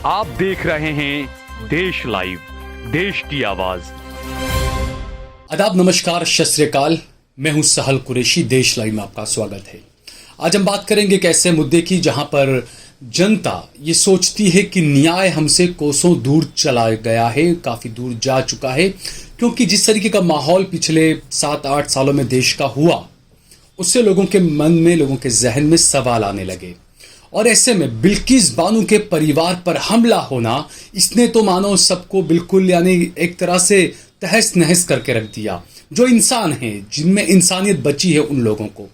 आप देख रहे हैं देश लाइव, देश की आवाज। आदाब, नमस्कार, सत श्री अकाल। मैं हूं सहल कुरैशी। देश लाइव में आपका स्वागत है। आज हम बात करेंगे एक ऐसे मुद्दे की जहां पर जनता ये सोचती है कि न्याय हमसे कोसों दूर चला गया है, काफी दूर जा चुका है, क्योंकि जिस तरीके का माहौल पिछले 7-8 सालों में देश का हुआ, उससे लोगों के मन में, लोगों के जहन में सवाल आने लगे। और ऐसे में बिल्किस बानो के परिवार पर हमला होना, इसने तो मानो सबको बिल्कुल यानी एक तरह से तहस नहस करके रख दिया। जो इंसान हैं, जिनमें इंसानियत बची है, उन लोगों को।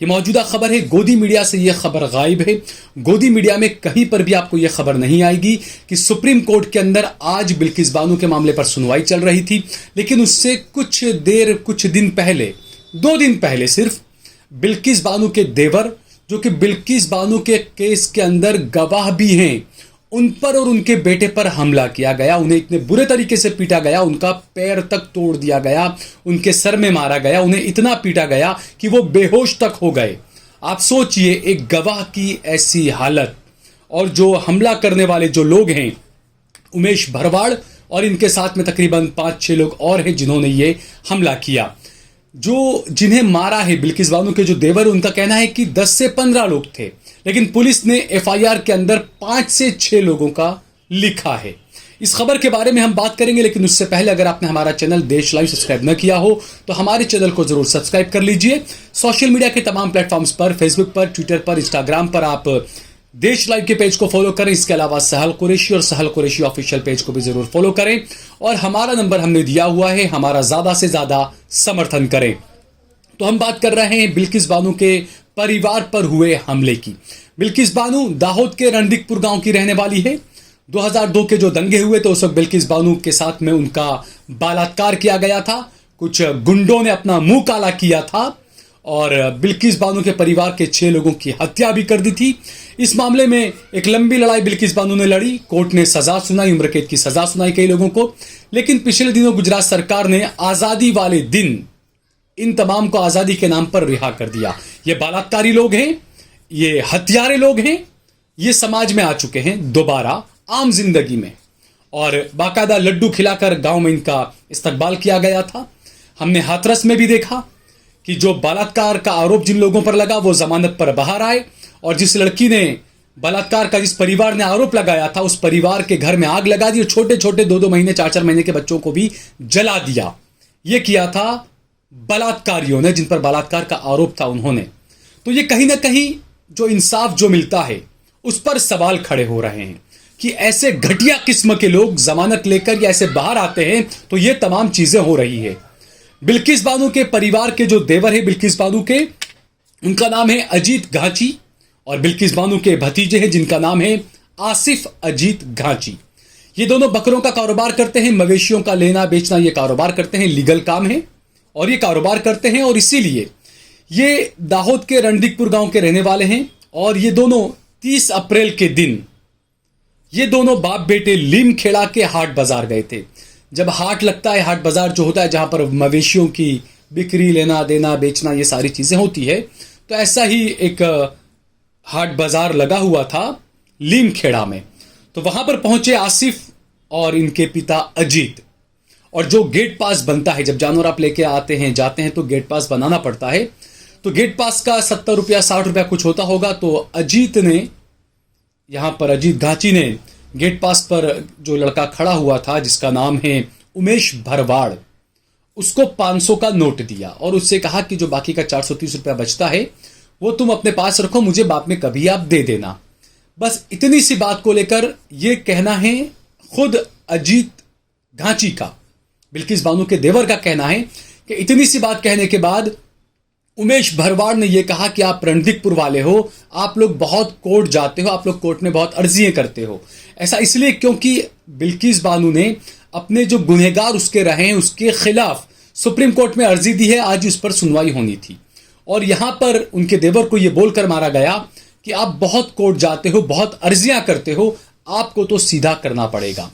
ये मौजूदा खबर है, गोदी मीडिया से ये खबर गायब है। गोदी मीडिया में कहीं पर भी आपको ये खबर नहीं आएगी कि सुप्रीम कोर्ट के अंदर आज बिल्किस बानो के मामले पर सुनवाई चल रही थी, लेकिन उससे कुछ दिन पहले, 2 दिन पहले सिर्फ, बिल्किस बानो के देवर, जो कि बिल्किस बानो के केस के अंदर गवाह भी हैं, उन पर और उनके बेटे पर हमला किया गया। उन्हें इतने बुरे तरीके से पीटा गया, उनका पैर तक तोड़ दिया गया, उनके सर में मारा गया, उन्हें इतना पीटा गया कि वो बेहोश तक हो गए। आप सोचिए, एक गवाह की ऐसी हालत। और जो हमला करने वाले जो लोग हैं, उमेश भरवाड़, और इनके साथ में तकरीबन 5-6 लोग और हैं जिन्होंने ये हमला किया। जिन्हें मारा है, बिल्किस बानो के जो देवर, उनका कहना है कि 10 से 15 लोग थे, लेकिन पुलिस ने एफआईआर के अंदर 5 से 6 लोगों का लिखा है। इस खबर के बारे में हम बात करेंगे, लेकिन उससे पहले अगर आपने हमारा चैनल देश लाइव सब्सक्राइब न किया हो तो हमारे चैनल को जरूर सब्सक्राइब कर लीजिए। सोशल मीडिया के तमाम प्लेटफॉर्म्स पर, फेसबुक पर, ट्विटर पर, इंस्टाग्राम पर आप देश लाइव के पेज को फॉलो करें। इसके अलावा सहल कुरैशी और सहल कुरैशी ऑफिशियल पेज को भी जरूर फॉलो करें। और हमारा नंबर हमने दिया हुआ है, हमारा ज्यादा से ज्यादा समर्थन करें। तो हम बात कर रहे हैं बिल्किस बानो के परिवार पर हुए हमले की। बिल्किस बानो दाहोद के रणदीकपुर गांव की रहने वाली है। 2002 के जो दंगे हुए तो उस वक्त बिल्किस बानो के साथ में उनका बलात्कार किया गया था। कुछ गुंडों ने अपना मुंह काला किया था और बिल्किस बानो के परिवार के 6 लोगों की हत्या भी कर दी थी। इस मामले में एक लंबी लड़ाई बिल्किस बानो ने लड़ी। कोर्ट ने सजा सुनाई, उम्र कैद की सजा सुनाई कई लोगों को। लेकिन पिछले दिनों गुजरात सरकार ने आजादी वाले दिन इन तमाम को आजादी के नाम पर रिहा कर दिया। ये बलात्कारी लोग हैं, ये हत्यारे लोग हैं, ये समाज में आ चुके हैं दोबारा आम जिंदगी में। और बाकायदा लड्डू खिलाकर गांव में इनका इस्तकबाल किया गया था। हमने हाथरस में भी देखा कि जो बलात्कार का आरोप जिन लोगों पर लगा वो जमानत पर बाहर आए, और जिस लड़की ने बलात्कार का, जिस परिवार ने आरोप लगाया था, उस परिवार के घर में आग लगा दी और छोटे छोटे 2-2 महीने 4-4 महीने के बच्चों को भी जला दिया। यह किया था बलात्कारियों ने, जिन पर बलात्कार का आरोप था उन्होंने। तो ये कहीं ना कहीं जो इंसाफ जो मिलता है उस पर सवाल खड़े हो रहे हैं कि ऐसे घटिया किस्म के लोग जमानत लेकर या ऐसे बाहर आते हैं तो ये तमाम चीजें हो रही है। बिल्किस बानो के परिवार के जो देवर है बिल्किस बानो के, उनका नाम है अजीत घांची, और बिल्किस बानो के भतीजे हैं जिनका नाम है आसिफ अजीत घांची। ये दोनों बकरों का कारोबार करते हैं, मवेशियों का लेना बेचना ये कारोबार करते हैं, लीगल काम है और ये कारोबार करते हैं। और इसीलिए ये दाहोद के रणदीकपुर गांव के रहने वाले हैं। और ये दोनों 30 अप्रैल के दिन ये दोनों बाप बेटे लीमखेड़ा के हाट बाजार गए थे। जब हाट लगता है, हाट बाजार जो होता है जहां पर मवेशियों की बिक्री, लेना देना, बेचना, ये सारी चीजें होती है, तो ऐसा ही एक हाट बाजार लगा हुआ था लीमखेड़ा में। तो वहां पर पहुंचे आसिफ और इनके पिता अजीत। और जो गेट पास बनता है, जब जानवर आप लेके आते हैं, जाते हैं, तो गेट पास बनाना पड़ता है। तो गेट पास का 70 रुपया 60 रुपया कुछ होता होगा। तो अजीत ने, यहां पर अजीत घांची ने गेट पास पर जो लड़का खड़ा हुआ था जिसका नाम है उमेश भरवाड़, उसको 500 का नोट दिया और उससे कहा कि जो बाकी का 430 रुपया बचता है वो तुम अपने पास रखो, मुझे बाद में कभी आप दे देना। बस इतनी सी बात को लेकर ये कहना है खुद अजीत घांची का, बिल्किस बानो के देवर का कहना है कि इतनी सी बात कहने के बाद उमेश भरवाड़ ने यह कहा कि आप रणदीकपुर वाले हो, आप लोग बहुत कोर्ट जाते हो, आप लोग कोर्ट में बहुत अर्जियां करते हो। ऐसा इसलिए क्योंकि बिल्किस बानो ने अपने जो गुनहगार उसके रहे हैं उसके खिलाफ सुप्रीम कोर्ट में अर्जी दी है, आज उस पर सुनवाई होनी थी। और यहां पर उनके देवर को यह बोलकर मारा गया कि आप बहुत कोर्ट जाते हो, बहुत अर्जियां करते हो, आपको तो सीधा करना पड़ेगा।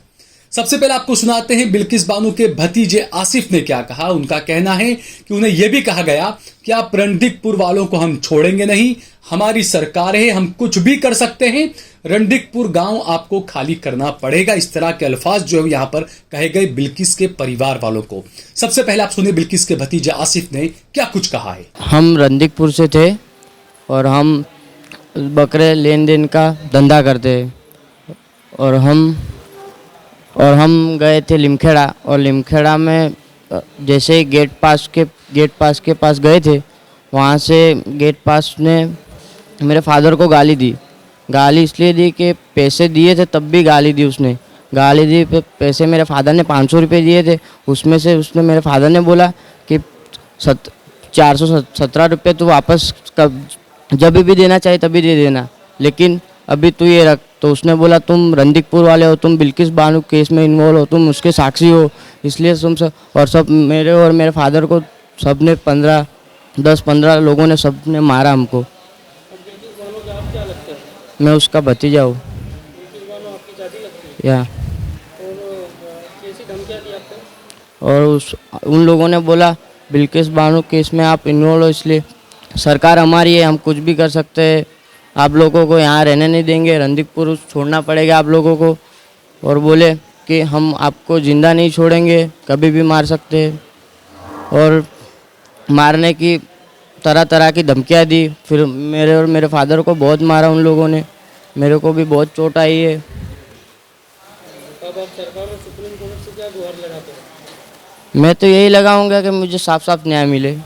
सबसे पहले आपको सुनाते हैं बिल्किस बानो के भतीजे आसिफ ने क्या कहा। उनका कहना है कि उन्हें यह भी कहा गया कि आप रणदीकपुर वालों को हम छोड़ेंगे नहीं, हमारी सरकार है, हम कुछ भी कर सकते हैं, रणदीकपुर गांव आपको खाली करना पड़ेगा। इस तरह के अल्फाज जो है यहां पर कहे गए बिल्किस के परिवार वालों को। सबसे पहले आप सुनिए बिल्किस के भतीजे आसिफ ने क्या कुछ कहा है। हम रणदीकपुर से थे और हम बकरे लेन देन का धंधा करते हैं और हम गए थे लिमखेड़ा और लिमखेड़ा में जैसे ही गेट पास के पास गए थे, वहाँ से गेट पास ने मेरे फादर को गाली दी। गाली इसलिए दी कि पैसे दिए थे तब भी गाली दी उसने। गाली दी पैसे मेरे फादर ने 500 रुपये दिए थे, उसमें से उसने मेरे फादर ने बोला कि 417 रुपये तो वापस कब जब भी देना चाहिए तभी दे देना, लेकिन अभी तू ये रख। तो उसने बोला तुम रणदीकपुर वाले हो, तुम बिल्किस बानो केस में इन्वॉल्व हो, तुम उसके साक्षी हो, इसलिए तुम सब और सब मेरे और मेरे फादर को सब ने 10-15 लोगों ने सब ने मारा हमको। मैं उसका भतीजा हूँ। या और उन लोगों ने बोला बिल्किस बानो केस में आप इन्वॉल्व हो, इसलिए सरकार हमारी है, हम कुछ भी कर सकते हैं, आप लोगों को यहाँ रहने नहीं देंगे, रणदीकपुर छोड़ना पड़ेगा आप लोगों को। और बोले कि हम आपको ज़िंदा नहीं छोड़ेंगे, कभी भी मार सकते हैं। और मारने की तरह तरह की धमकियाँ दी। फिर मेरे और मेरे फादर को बहुत मारा उन लोगों ने, मेरे को भी बहुत चोट आई है। मैं तो यही लगाऊंगा कि मुझे साफ साफ न्याय मिले।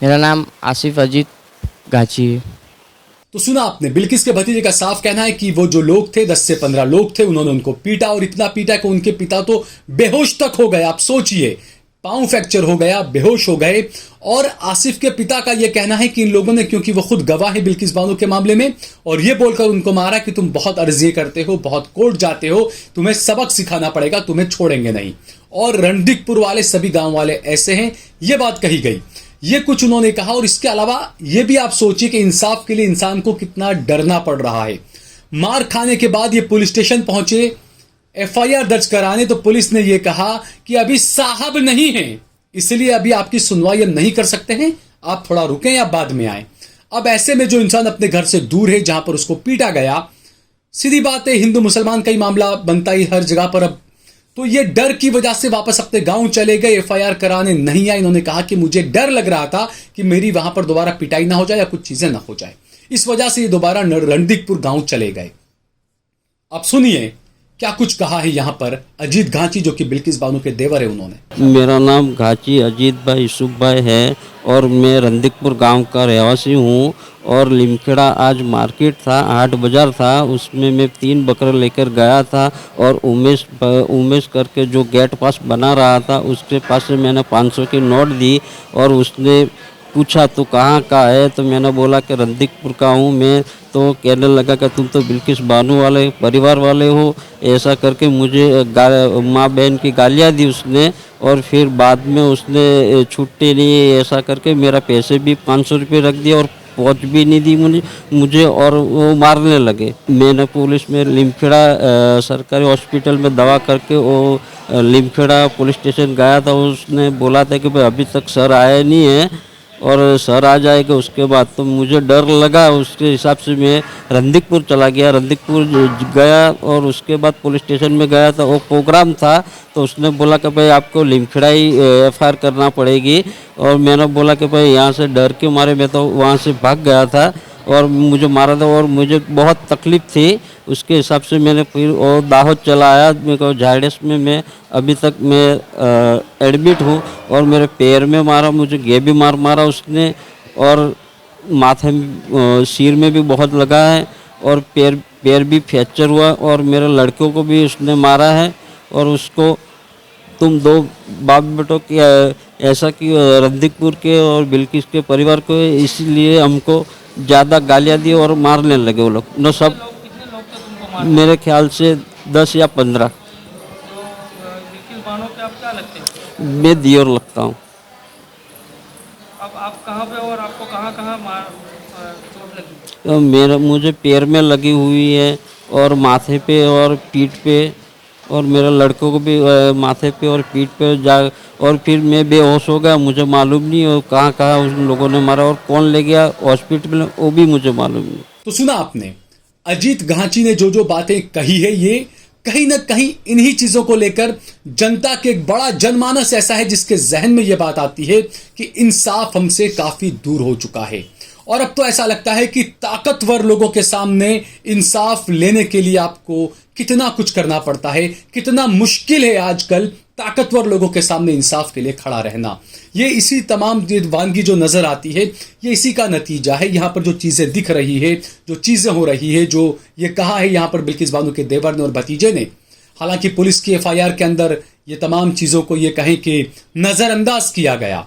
मेरा नाम आसिफ अजीत गाची है। तो सुना आपने, बिल्किस के भतीजे का साफ कहना है कि वो जो लोग थे 10 से 15 लोग थे, उन्होंने उनको पीटा और इतना पीटा कि उनके पिता तो बेहोश तक हो गए। आप सोचिए, पांव फ्रैक्चर हो गया, बेहोश हो गए। और आसिफ के पिता का यह कहना है कि इन लोगों ने, क्योंकि वो खुद गवाह है बिल्किस बानो के मामले में, और ये बोलकर उनको मारा कि तुम बहुत अर्जिए करते हो, बहुत कोर्ट जाते हो, तुम्हें सबक सिखाना पड़ेगा, तुम्हें छोड़ेंगे नहीं। और रणदीकपुर वाले सभी गांव वाले ऐसे हैं, ये बात कही गई। ये कुछ उन्होंने कहा। और इसके अलावा ये भी आप सोचिए कि इंसाफ के लिए इंसान को कितना डरना पड़ रहा है। मार खाने के बाद ये पुलिस स्टेशन पहुंचे एफआईआर दर्ज कराने, तो पुलिस ने यह कहा कि अभी साहब नहीं है, इसलिए अभी आपकी सुनवाई हम नहीं कर सकते हैं, आप थोड़ा रुकें या बाद में आए। अब ऐसे में जो इंसान अपने घर से दूर है, जहां पर उसको पीटा गया, सीधी बात है हिंदू मुसलमान का ही मामला बनता ही हर जगह पर। अब तो ये डर की वजह से वापस अपने गांव चले गए, एफआईआर कराने नहीं आए। इन्होंने कहा कि मुझे डर लग रहा था कि मेरी वहां पर दोबारा पिटाई ना हो जाए या कुछ चीजें ना हो जाए, इस वजह से ये दोबारा रणदीकपुर गांव चले गए। अब सुनिए क्या कुछ कहा है यहाँ पर अजीत घाची, जो कि बिल्किस बानो के देवर है। उन्होंने, मेरा नाम घाची अजीत भाई यूसुफ भाई है और मैं रणदीकपुर गांव का रहवासी हूँ। और लिमखेड़ा आज मार्केट था, हाट बाज़ार था, उसमें मैं 3 बकरे लेकर गया था। और उमेश करके जो गेट पास बना रहा था, उसके पास से मैंने 500 की नोट दी और उसने पूछा तो कहाँ का है, तो मैंने बोला कि रणदीकपुर का हूँ मैं। तो कहने लगा कि तुम तो बिल्किस बानो वाले परिवार वाले हो, ऐसा करके मुझे माँ बहन की गालियाँ दी उसने। और फिर बाद में उसने छुट्टी नहीं, ऐसा करके मेरा पैसे भी 500 रुपये रख दिया और पहुँच भी नहीं दी मुझे और वो मारने लगे। मैंने पुलिस में लिमखेड़ा सरकारी हॉस्पिटल में दवा करके वो लिमखेड़ा पुलिस स्टेशन गया था। उसने बोला था कि भाई अभी तक सर आए नहीं है और सर आ जाएगा उसके बाद। तो मुझे डर लगा, उसके हिसाब से मैं रणदीकपुर चला गया। रणदीकपुर गया और उसके बाद पुलिस स्टेशन में गया था, वो प्रोग्राम था। तो उसने बोला कि भाई आपको लिमखेड़ा ही एफआईआर करना पड़ेगी। और मैंने बोला कि भाई यहाँ से डर के मारे मैं तो वहाँ से भाग गया था और मुझे मारा था और मुझे बहुत तकलीफ़ थी। उसके हिसाब से मैंने फिर और दाहोद चला आया। मेरे को झाड़स में मैं अभी तक मैं एडमिट हूँ। और मेरे पैर में मारा, मुझे गेबी मारा उसने, और माथे में सिर में भी बहुत लगा है और पैर भी फ्रैक्चर हुआ। और मेरे लड़कों को भी उसने मारा है। और उसको तुम 2 बाप बेटों की ऐसा कि रणदीकपुर के और बिल्किस के परिवार को, इसीलिए हमको ज़्यादा गालियाँ दी और मारने लगे वो लोग। न सब मेरे ख्याल से 10 या 15। बिल्किस बानो के आप क्या लगते हैं? मैं दियोर लगता हूँ। अब आप कहाँ पे और आपको कहाँ चोट लगी? मुझे पैर में लगी हुई है और माथे पे और पीठ पे, और मेरे लड़कों को भी माथे पे और पीठ पे जा, और फिर मैं बेहोश हो गया। मुझे मालूम नहीं और कहाँ कहाँ उन लोगों ने मारा और कौन ले गया हॉस्पिटल में, वो भी मुझे मालूम नहीं। तो सुना आपने अजीत गांची ने जो जो बातें कही है, ये कहीं ना कहीं इन्हीं चीजों को लेकर जनता के एक बड़ा जनमानस ऐसा है जिसके जहन में यह बात आती है कि इंसाफ हमसे काफी दूर हो चुका है। और अब तो ऐसा लगता है कि ताकतवर लोगों के सामने इंसाफ लेने के लिए आपको कितना कुछ करना पड़ता है, कितना मुश्किल है आजकल ताकतवर लोगों के सामने इंसाफ के लिए खड़ा रहना। ये इसी तमाम वानगी जो नजर आती है, ये इसी का नतीजा है। यहाँ पर जो चीजें दिख रही है, जो चीजें हो रही है, जो ये कहा है यहाँ पर बिल्किस बानो के देवर ने और भतीजे ने, हालांकि पुलिस की एफआईआर के अंदर ये तमाम चीजों को ये कहें कि नजरअंदाज किया गया।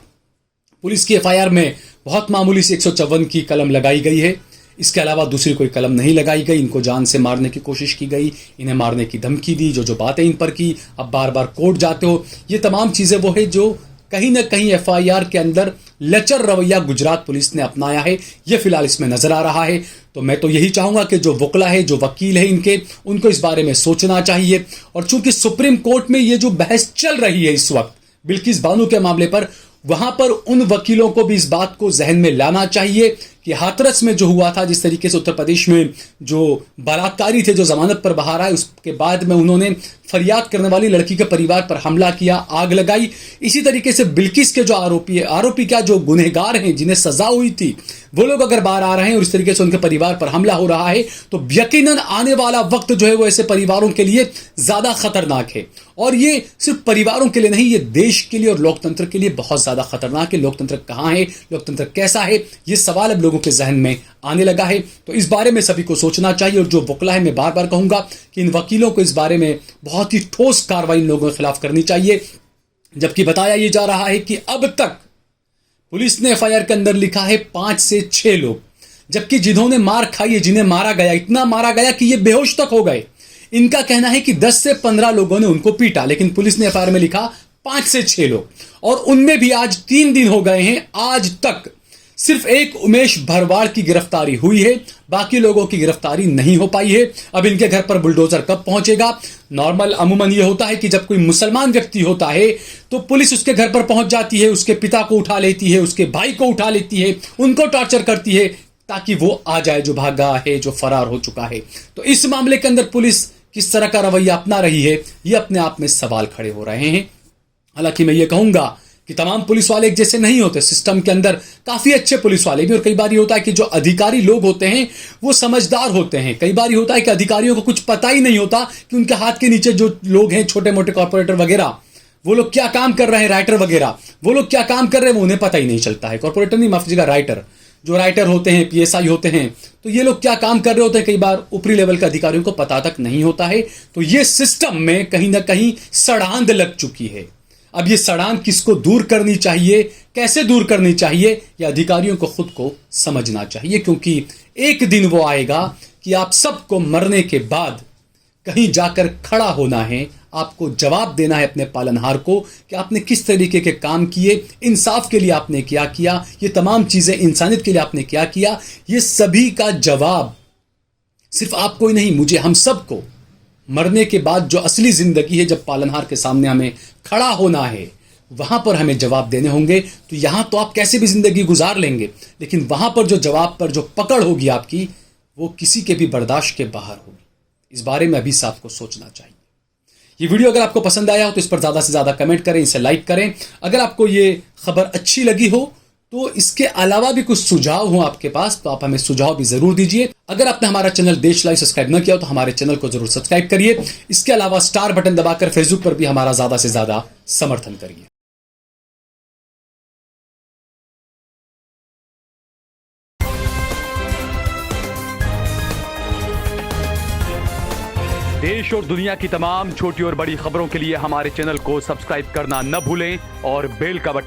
पुलिस की एफआईआर में बहुत मामूली से 154 की कलम लगाई गई है, इसके अलावा दूसरी कोई कलम नहीं लगाई गई। इनको जान से मारने की कोशिश की गई, इन्हें मारने की धमकी दी, जो जो बातें इन पर की, अब बार बार कोर्ट जाते हो, ये तमाम चीजें वो है जो कहीं ना कहीं एफआईआर के अंदर लचर रवैया गुजरात पुलिस ने अपनाया है, ये फिलहाल इसमें नजर आ रहा है। तो मैं तो यही चाहूंगा कि जो वकील है, जो वकील है इनके, उनको इस बारे में सोचना चाहिए। और चूंकि सुप्रीम कोर्ट में ये जो बहस चल रही है इस वक्त बिल्किस बानो के मामले पर, वहां पर उन वकीलों को भी इस बात को जहन में लाना चाहिए कि हाथरस में जो हुआ था, जिस तरीके से उत्तर प्रदेश में जो बलात्कारी थे जो जमानत पर बाहर आए, उसके बाद में उन्होंने फरियाद करने वाली लड़की के परिवार पर हमला किया, आग लगाई। इसी तरीके से बिल्किस के जो आरोपी क्या जो गुनहगार हैं, जिन्हें सजा हुई थी, वो लोग अगर बाहर आ रहे हैं और इस तरीके से उनके परिवार पर हमला हो रहा है, तो यकीनन आने वाला वक्त जो है वो ऐसे परिवारों के लिए ज्यादा खतरनाक है। और ये सिर्फ परिवारों के लिए नहीं, ये देश के लिए और लोकतंत्र के लिए बहुत ज्यादा खतरनाक है। लोकतंत्र कहां है, लोकतंत्र कैसा है, ये सवाल अब लोगों के जहन में आने लगा है। तो इस बारे में सभी को सोचना चाहिए। और जो वकीला है, मैं बार बार कहूंगा कि इन वकीलों को इस बारे में बहुत ही ठोस कार्रवाई इन लोगों के खिलाफ करनी चाहिए। जबकि बताया यह जा रहा है कि अब तक पुलिस ने एफआईआर के अंदर लिखा है 5 से 6 लोग, जबकि जिन्होंने मार खाई है, जिन्हें मारा गया, इतना मारा गया कि ये बेहोश तक हो गए। इनका कहना है कि 10 से 15 लोगों ने उनको पीटा, लेकिन पुलिस ने एफआईआर में लिखा 5 से 6 लोग। और उनमें भी आज 3 दिन हो गए हैं, आज तक सिर्फ एक उमेश भरवाड़ की गिरफ्तारी हुई है, बाकी लोगों की गिरफ्तारी नहीं हो पाई है। अब इनके घर पर बुलडोजर कब पहुंचेगा? नॉर्मल अमूमन ये होता है कि जब कोई मुसलमान व्यक्ति होता है तो पुलिस उसके घर पर पहुंच जाती है, उसके पिता को उठा लेती है, उसके भाई को उठा लेती है, उनको टॉर्चर करती है ताकि वो आ जाए जो भागा है, जो फरार हो चुका है। तो इस मामले के अंदर पुलिस किस तरह का रवैया अपना रही है, ये अपने आप में सवाल खड़े हो रहे हैं। हालांकि मैं ये कहूंगा कि तमाम पुलिस वाले एक जैसे नहीं होते। सिस्टम के अंदर काफी अच्छे पुलिस वाले भी, और कई बार ये होता है कि जो अधिकारी लोग होते हैं वो समझदार होते हैं। कई बार ये होता है कि अधिकारियों को कुछ पता ही नहीं होता कि उनके हाथ के नीचे जो लोग हैं, छोटे मोटे कॉर्पोरेटर वगैरह, वो लोग क्या काम कर रहे हैं, राइटर वगैरह, वो लोग क्या काम कर रहे हैं वो उन्हें पता ही नहीं चलता है। कॉर्पोरेटर नहीं, माफ कीजिएगा, राइटर, जो राइटर होते हैं, पीएसआई होते हैं, तो ये लोग क्या काम कर रहे होते हैं, कई बार ऊपरी लेवल के अधिकारियों को पता तक नहीं होता है। तो ये सिस्टम में कहीं ना कहीं सड़ांध लग चुकी है। अब ये सड़ांध किसको दूर करनी चाहिए, कैसे दूर करनी चाहिए, ये अधिकारियों को खुद को समझना चाहिए। क्योंकि एक दिन वो आएगा कि आप सबको मरने के बाद कहीं जाकर खड़ा होना है, आपको जवाब देना है अपने पालनहार को कि आपने किस तरीके के काम किए, इंसाफ के लिए आपने क्या किया, ये तमाम चीजें इंसानियत के लिए आपने क्या किया। ये सभी का जवाब सिर्फ आपको ही नहीं, मुझे, हम सबको मरने के बाद जो असली जिंदगी है, जब पालनहार के सामने हमें खड़ा होना है, वहां पर हमें जवाब देने होंगे। तो यहां तो आप कैसे भी जिंदगी गुजार लेंगे, लेकिन वहां पर जो जवाब पर जो पकड़ होगी आपकी, वो किसी के भी बर्दाश्त के बाहर होगी। इस बारे में अभी से आपको सोचना चाहिए। ये वीडियो अगर आपको पसंद आया हो तो इस पर ज्यादा से ज्यादा कमेंट करें, इसे लाइक करें। अगर आपको ये खबर अच्छी लगी हो तो इसके अलावा भी कुछ सुझाव हो आपके पास तो आप हमें सुझाव भी जरूर दीजिए। अगर आपने हमारा चैनल देश लाइव सब्सक्राइब न किया हो तो हमारे चैनल को जरूर सब्सक्राइब करिए। इसके अलावा स्टार बटन दबाकर फेसबुक पर भी हमारा ज्यादा से ज्यादा समर्थन करिए। देश और दुनिया की तमाम छोटी और बड़ी खबरों के लिए हमारे चैनल को सब्सक्राइब करना न भूलें और बेल का बटन